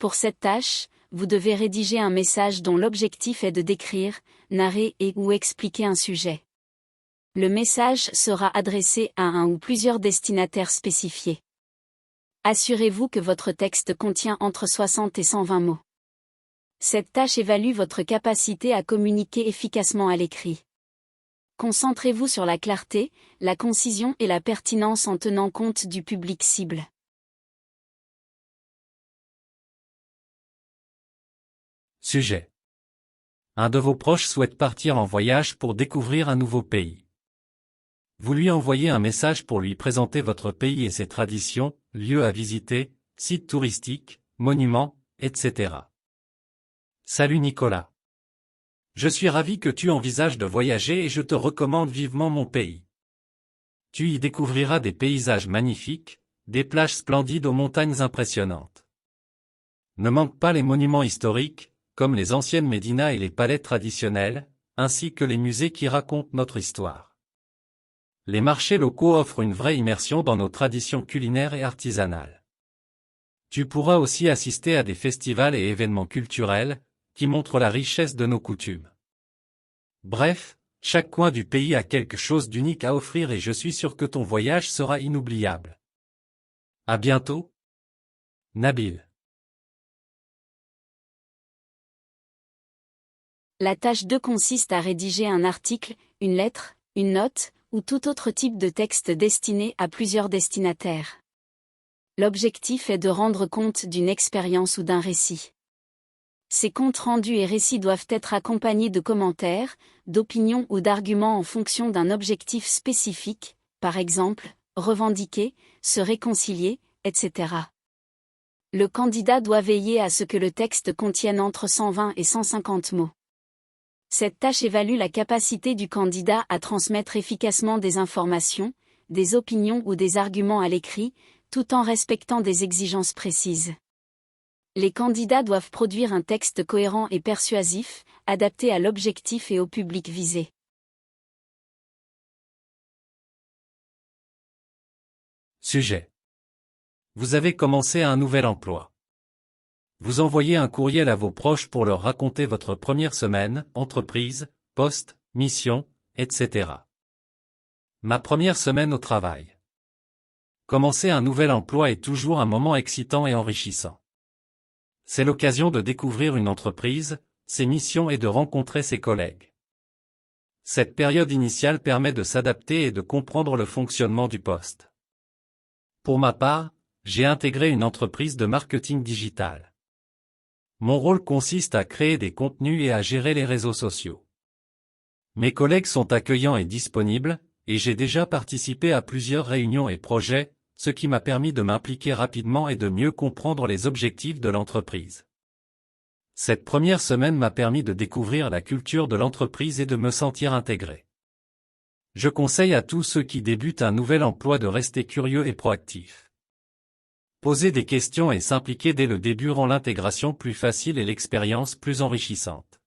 Pour cette tâche, vous devez rédiger un message dont l'objectif est de décrire, narrer ou expliquer un sujet. Le message sera adressé à un ou plusieurs destinataires spécifiés. Assurez-vous que votre texte contient entre 60 et 120 mots. Cette tâche évalue votre capacité à communiquer efficacement à l'écrit. Concentrez-vous sur la clarté, la concision et la pertinence en tenant compte du public cible. Sujet. Un de vos proches souhaite partir en voyage pour découvrir un nouveau pays. Vous lui envoyez un message pour lui présenter votre pays et ses traditions, lieux à visiter, sites touristiques, monuments, etc. Salut Nicolas. Je suis ravi que tu envisages de voyager et je te recommande vivement mon pays. Tu y découvriras des paysages magnifiques, des plages splendides aux montagnes impressionnantes. Ne manque pas les monuments historiques, comme les anciennes médinas et les palais traditionnels, ainsi que les musées qui racontent notre histoire. Les marchés locaux offrent une vraie immersion dans nos traditions culinaires et artisanales. Tu pourras aussi assister à des festivals et événements culturels, qui montrent la richesse de nos coutumes. Bref, chaque coin du pays a quelque chose d'unique à offrir et je suis sûr que ton voyage sera inoubliable. À bientôt. Nabil. La tâche 2 consiste à rédiger un article, une lettre, une note, ou tout autre type de texte destiné à plusieurs destinataires. L'objectif est de rendre compte d'une expérience ou d'un récit. Ces comptes rendus et récits doivent être accompagnés de commentaires, d'opinions ou d'arguments en fonction d'un objectif spécifique, par exemple, revendiquer, se réconcilier, etc. Le candidat doit veiller à ce que le texte contienne entre 120 et 150 mots. Cette tâche évalue la capacité du candidat à transmettre efficacement des informations, des opinions ou des arguments à l'écrit, tout en respectant des exigences précises. Les candidats doivent produire un texte cohérent et persuasif, adapté à l'objectif et au public visé. Sujet. Vous avez commencé un nouvel emploi. Vous envoyez un courriel à vos proches pour leur raconter votre première semaine, entreprise, poste, mission, etc. Ma première semaine au travail. Commencer un nouvel emploi est toujours un moment excitant et enrichissant. C'est l'occasion de découvrir une entreprise, ses missions et de rencontrer ses collègues. Cette période initiale permet de s'adapter et de comprendre le fonctionnement du poste. Pour ma part, j'ai intégré une entreprise de marketing digital. Mon rôle consiste à créer des contenus et à gérer les réseaux sociaux. Mes collègues sont accueillants et disponibles, et j'ai déjà participé à plusieurs réunions et projets, ce qui m'a permis de m'impliquer rapidement et de mieux comprendre les objectifs de l'entreprise. Cette première semaine m'a permis de découvrir la culture de l'entreprise et de me sentir intégré. Je conseille à tous ceux qui débutent un nouvel emploi de rester curieux et proactifs. Poser des questions et s'impliquer dès le début rend l'intégration plus facile et l'expérience plus enrichissante.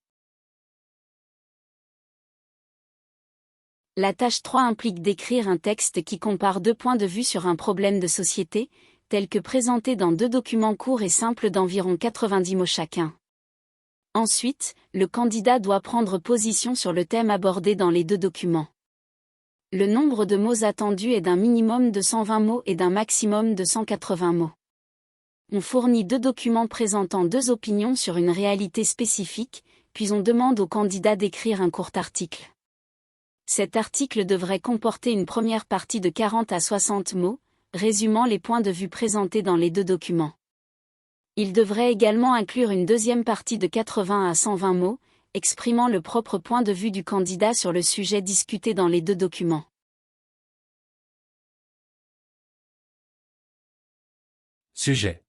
La tâche 3 implique d'écrire un texte qui compare 2 points de vue sur un problème de société, tel que présenté dans 2 documents courts et simples d'environ 90 mots chacun. Ensuite, le candidat doit prendre position sur le thème abordé dans les 2 documents. Le nombre de mots attendus est d'un minimum de 120 mots et d'un maximum de 180 mots. On fournit 2 documents présentant 2 opinions sur une réalité spécifique, puis on demande au candidat d'écrire un court article. Cet article devrait comporter une première partie de 40 à 60 mots, résumant les points de vue présentés dans les 2 documents. Il devrait également inclure une deuxième partie de 80 à 120 mots, exprimant le propre point de vue du candidat sur le sujet discuté dans les 2 documents. Sujet.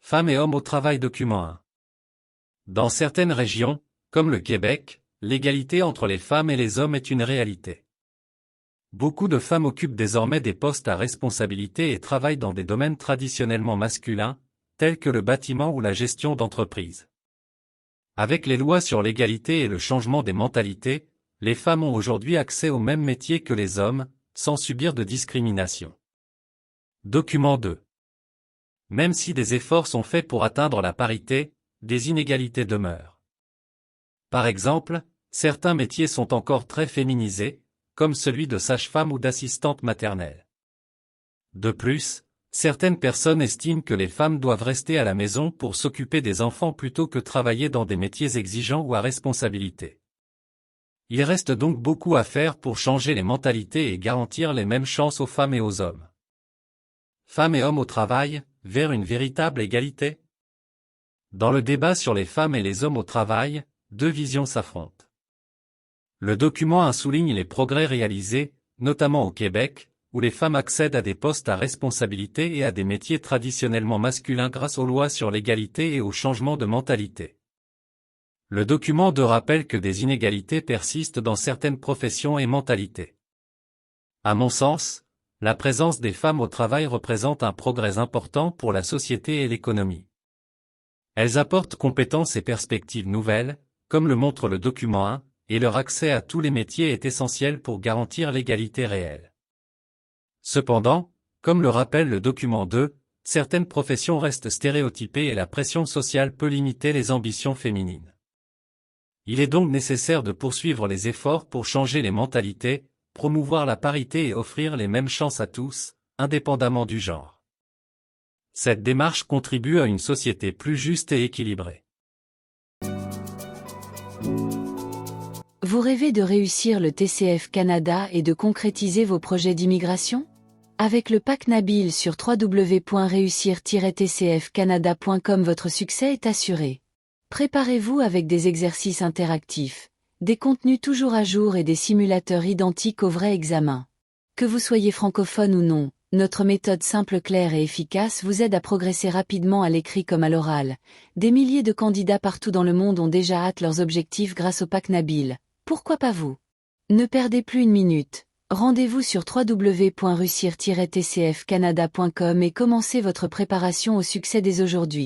Femmes et hommes au travail document 1. Dans certaines régions, comme le Québec, l'égalité entre les femmes et les hommes est une réalité. Beaucoup de femmes occupent désormais des postes à responsabilité et travaillent dans des domaines traditionnellement masculins, tels que le bâtiment ou la gestion d'entreprise. Avec les lois sur l'égalité et le changement des mentalités, les femmes ont aujourd'hui accès aux mêmes métiers que les hommes, sans subir de discrimination. Document 2. Même si des efforts sont faits pour atteindre la parité, des inégalités demeurent. Par exemple, certains métiers sont encore très féminisés, comme celui de sage-femme ou d'assistante maternelle. De plus, certaines personnes estiment que les femmes doivent rester à la maison pour s'occuper des enfants plutôt que travailler dans des métiers exigeants ou à responsabilité. Il reste donc beaucoup à faire pour changer les mentalités et garantir les mêmes chances aux femmes et aux hommes. Femmes et hommes au travail, vers une véritable égalité? Dans le débat sur les femmes et les hommes au travail, deux visions s'affrontent. Le document 1 souligne les progrès réalisés, notamment au Québec, où les femmes accèdent à des postes à responsabilité et à des métiers traditionnellement masculins grâce aux lois sur l'égalité et au changement de mentalité. Le document 2 rappelle que des inégalités persistent dans certaines professions et mentalités. À mon sens, la présence des femmes au travail représente un progrès important pour la société et l'économie. Elles apportent compétences et perspectives nouvelles, comme le montre le document 1, et leur accès à tous les métiers est essentiel pour garantir l'égalité réelle. Cependant, comme le rappelle le document 2, certaines professions restent stéréotypées et la pression sociale peut limiter les ambitions féminines. Il est donc nécessaire de poursuivre les efforts pour changer les mentalités, promouvoir la parité et offrir les mêmes chances à tous, indépendamment du genre. Cette démarche contribue à une société plus juste et équilibrée. Vous rêvez de réussir le TCF Canada et de concrétiser vos projets d'immigration? Avec le pack Nabil sur www.réussir-tcfcanada.com, votre succès est assuré. Préparez-vous avec des exercices interactifs, des contenus toujours à jour et des simulateurs identiques au vrai examen. Que vous soyez francophone ou non, notre méthode simple, claire et efficace vous aide à progresser rapidement à l'écrit comme à l'oral. Des milliers de candidats partout dans le monde ont déjà atteint leurs objectifs grâce au pack Nabil. Pourquoi pas vous? Ne perdez plus une minute. Rendez-vous sur www.réussir-tcfcanada.com et commencez votre préparation au succès dès aujourd'hui.